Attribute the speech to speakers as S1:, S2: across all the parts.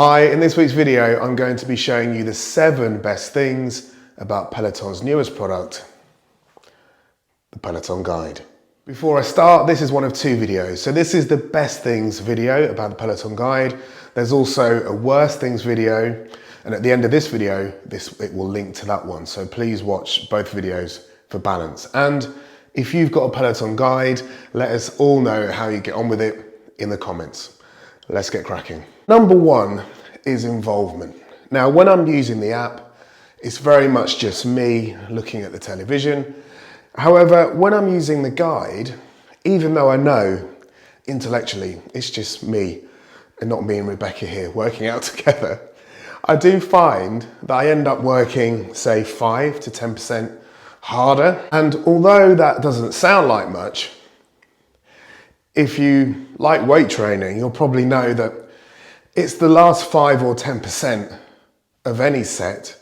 S1: Hi, in this week's video, I'm going to be showing you the 7 best things about Peloton's newest product, the Peloton Guide. Before I start, this is one of 2 videos. So this is the best things video about the Peloton Guide. There's also a worst things video. And at the end of this video, it will link to that one. So please watch both videos for balance. And if you've got a Peloton Guide, let us all know how you get on with it in the comments. Let's get cracking. Number 1 is involvement. Now, when I'm using the app, it's very much just me looking at the television. However, when I'm using the guide, even though I know intellectually it's just me and not me and Rebecca here working out together, I do find that I end up working, say, 5 to 10% harder. And although that doesn't sound like much, if you like weight training, you'll probably know that it's the last 5 or 10% of any set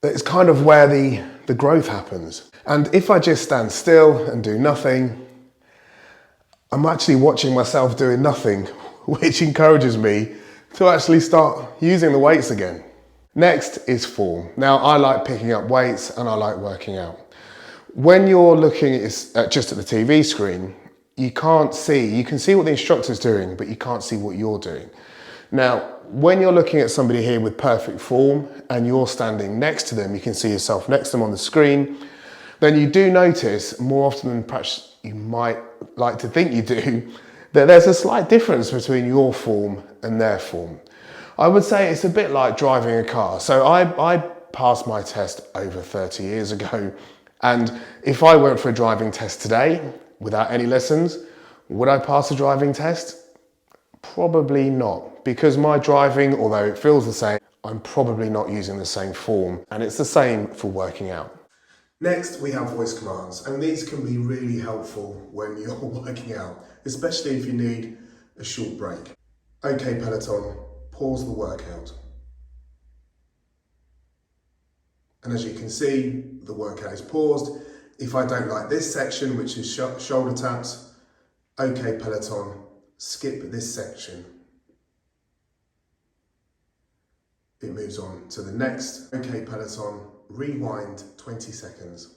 S1: that is kind of where the growth happens. And if I just stand still and do nothing, I'm actually watching myself doing nothing, which encourages me to actually start using the weights again. Next is form. Now, I like picking up weights and I like working out. When you're looking just at the TV screen, you can see what the instructor's doing, but you can't see what you're doing. Now, when you're looking at somebody here with perfect form and you're standing next to them, you can see yourself next to them on the screen, then you do notice more often than perhaps you might like to think you do, that there's a slight difference between your form and their form. I would say it's a bit like driving a car. So I passed my test over 30 years ago. And if I went for a driving test today without any lessons, would I pass a driving test? Probably not, because my driving, although it feels the same, I'm probably not using the same form, and it's the same for working out. Next, we have voice commands, and these can be really helpful when you're working out, especially if you need a short break. Okay, Peloton, pause the workout. And as you can see, the workout is paused. If I don't like this section, which is shoulder taps, okay, Peloton, skip this section. It moves on to the next. Okay, Peloton, rewind 20 seconds.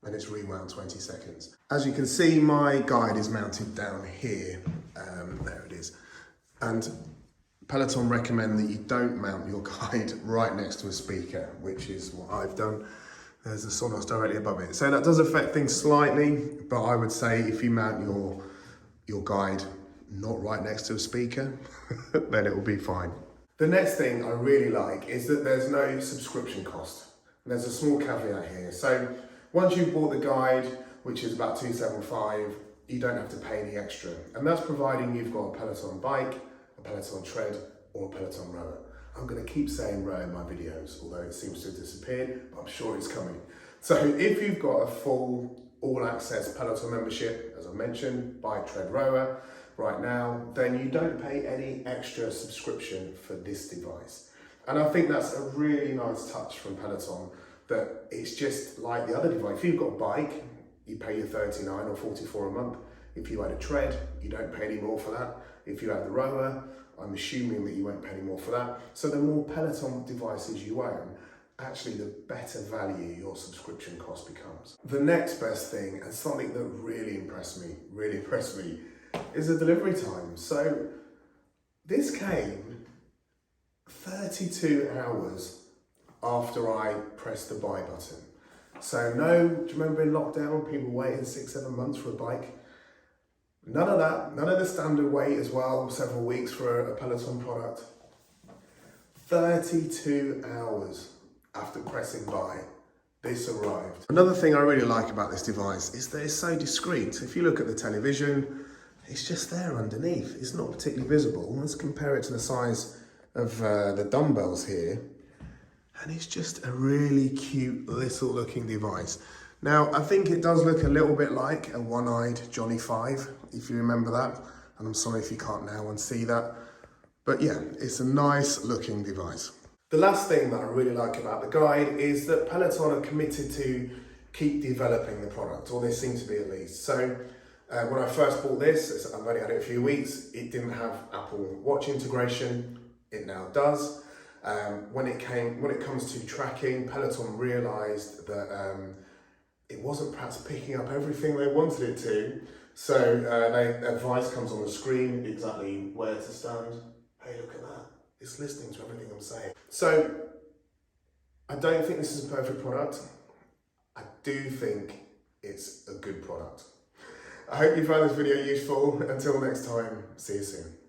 S1: And it's rewound 20 seconds. As you can see, my guide is mounted down here. There it is. And Peloton recommend that you don't mount your guide right next to a speaker, which is what I've done. There's a Sonos directly above it. So that does affect things slightly, but I would say if you mount your guide not right next to a speaker, then it will be fine. The next thing I really like is that there's no subscription cost. There's a small caveat here. So once you've bought the guide, which is about $275, you don't have to pay any extra. And that's providing you've got a Peloton bike, a Peloton tread, or a Peloton rower. I'm going to keep saying row in my videos, although it seems to have disappeared, but I'm sure it's coming. So if you've got a full all-access Peloton membership, as I mentioned, bike, tread, rower, right now, then you don't pay any extra subscription for this device. And I think that's a really nice touch from Peloton, that it's just like the other device. If you've got a bike, you pay your $39 or $44 a month. If you had a tread, you don't pay any more for that. If you have the rower, I'm assuming that you won't pay any more for that. So the more Peloton devices you own, actually the better value your subscription cost becomes. The next best thing, and something that really impressed me, is the delivery time. So this came 32 hours after I pressed the buy button. So do you remember in lockdown, people waiting 6-7 months for a bike? None of that, none of the standard wait as well, several weeks for a Peloton product. 32 hours after pressing buy, this arrived. Another thing I really like about this device is that it's so discreet. If you look at the television, it's just there underneath. It's not particularly visible. Let's compare it to the size of the dumbbells here. And it's just a really cute little looking device. Now, I think it does look a little bit like a one-eyed Johnny 5, if you remember that. And I'm sorry if you can't now unsee that. But yeah, it's a nice looking device. The last thing that I really like about the guide is that Peloton are committed to keep developing the product, or they seem to be at least. So When I first bought this, I've only had it a few weeks, it didn't have Apple Watch integration. It now does. When it comes to tracking, Peloton realised that it wasn't perhaps picking up everything they wanted it to. So advice comes on the screen exactly where to stand. Hey, look at that. It's listening to everything I'm saying. So I don't think this is a perfect product. I do think it's a good product. I hope you found this video useful. Until next time, see you soon.